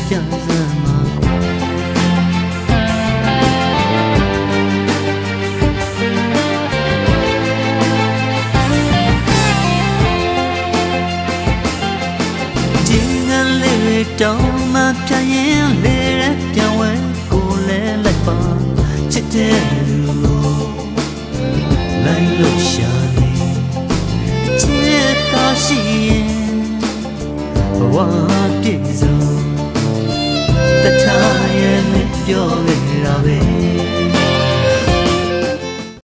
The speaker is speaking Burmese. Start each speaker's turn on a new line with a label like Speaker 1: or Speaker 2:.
Speaker 1: ပြန်စမ်းမှာတောင်းမှပြရင်လေရပြန်ဝဲကိုလဲလိုက်ပါချစ်တဲ့လူလိုက်လို့ရှာနေချစ်တော်ရှိရင်ဘဝပြည့်စုံတထားရဲ့မပြောရတာပဲ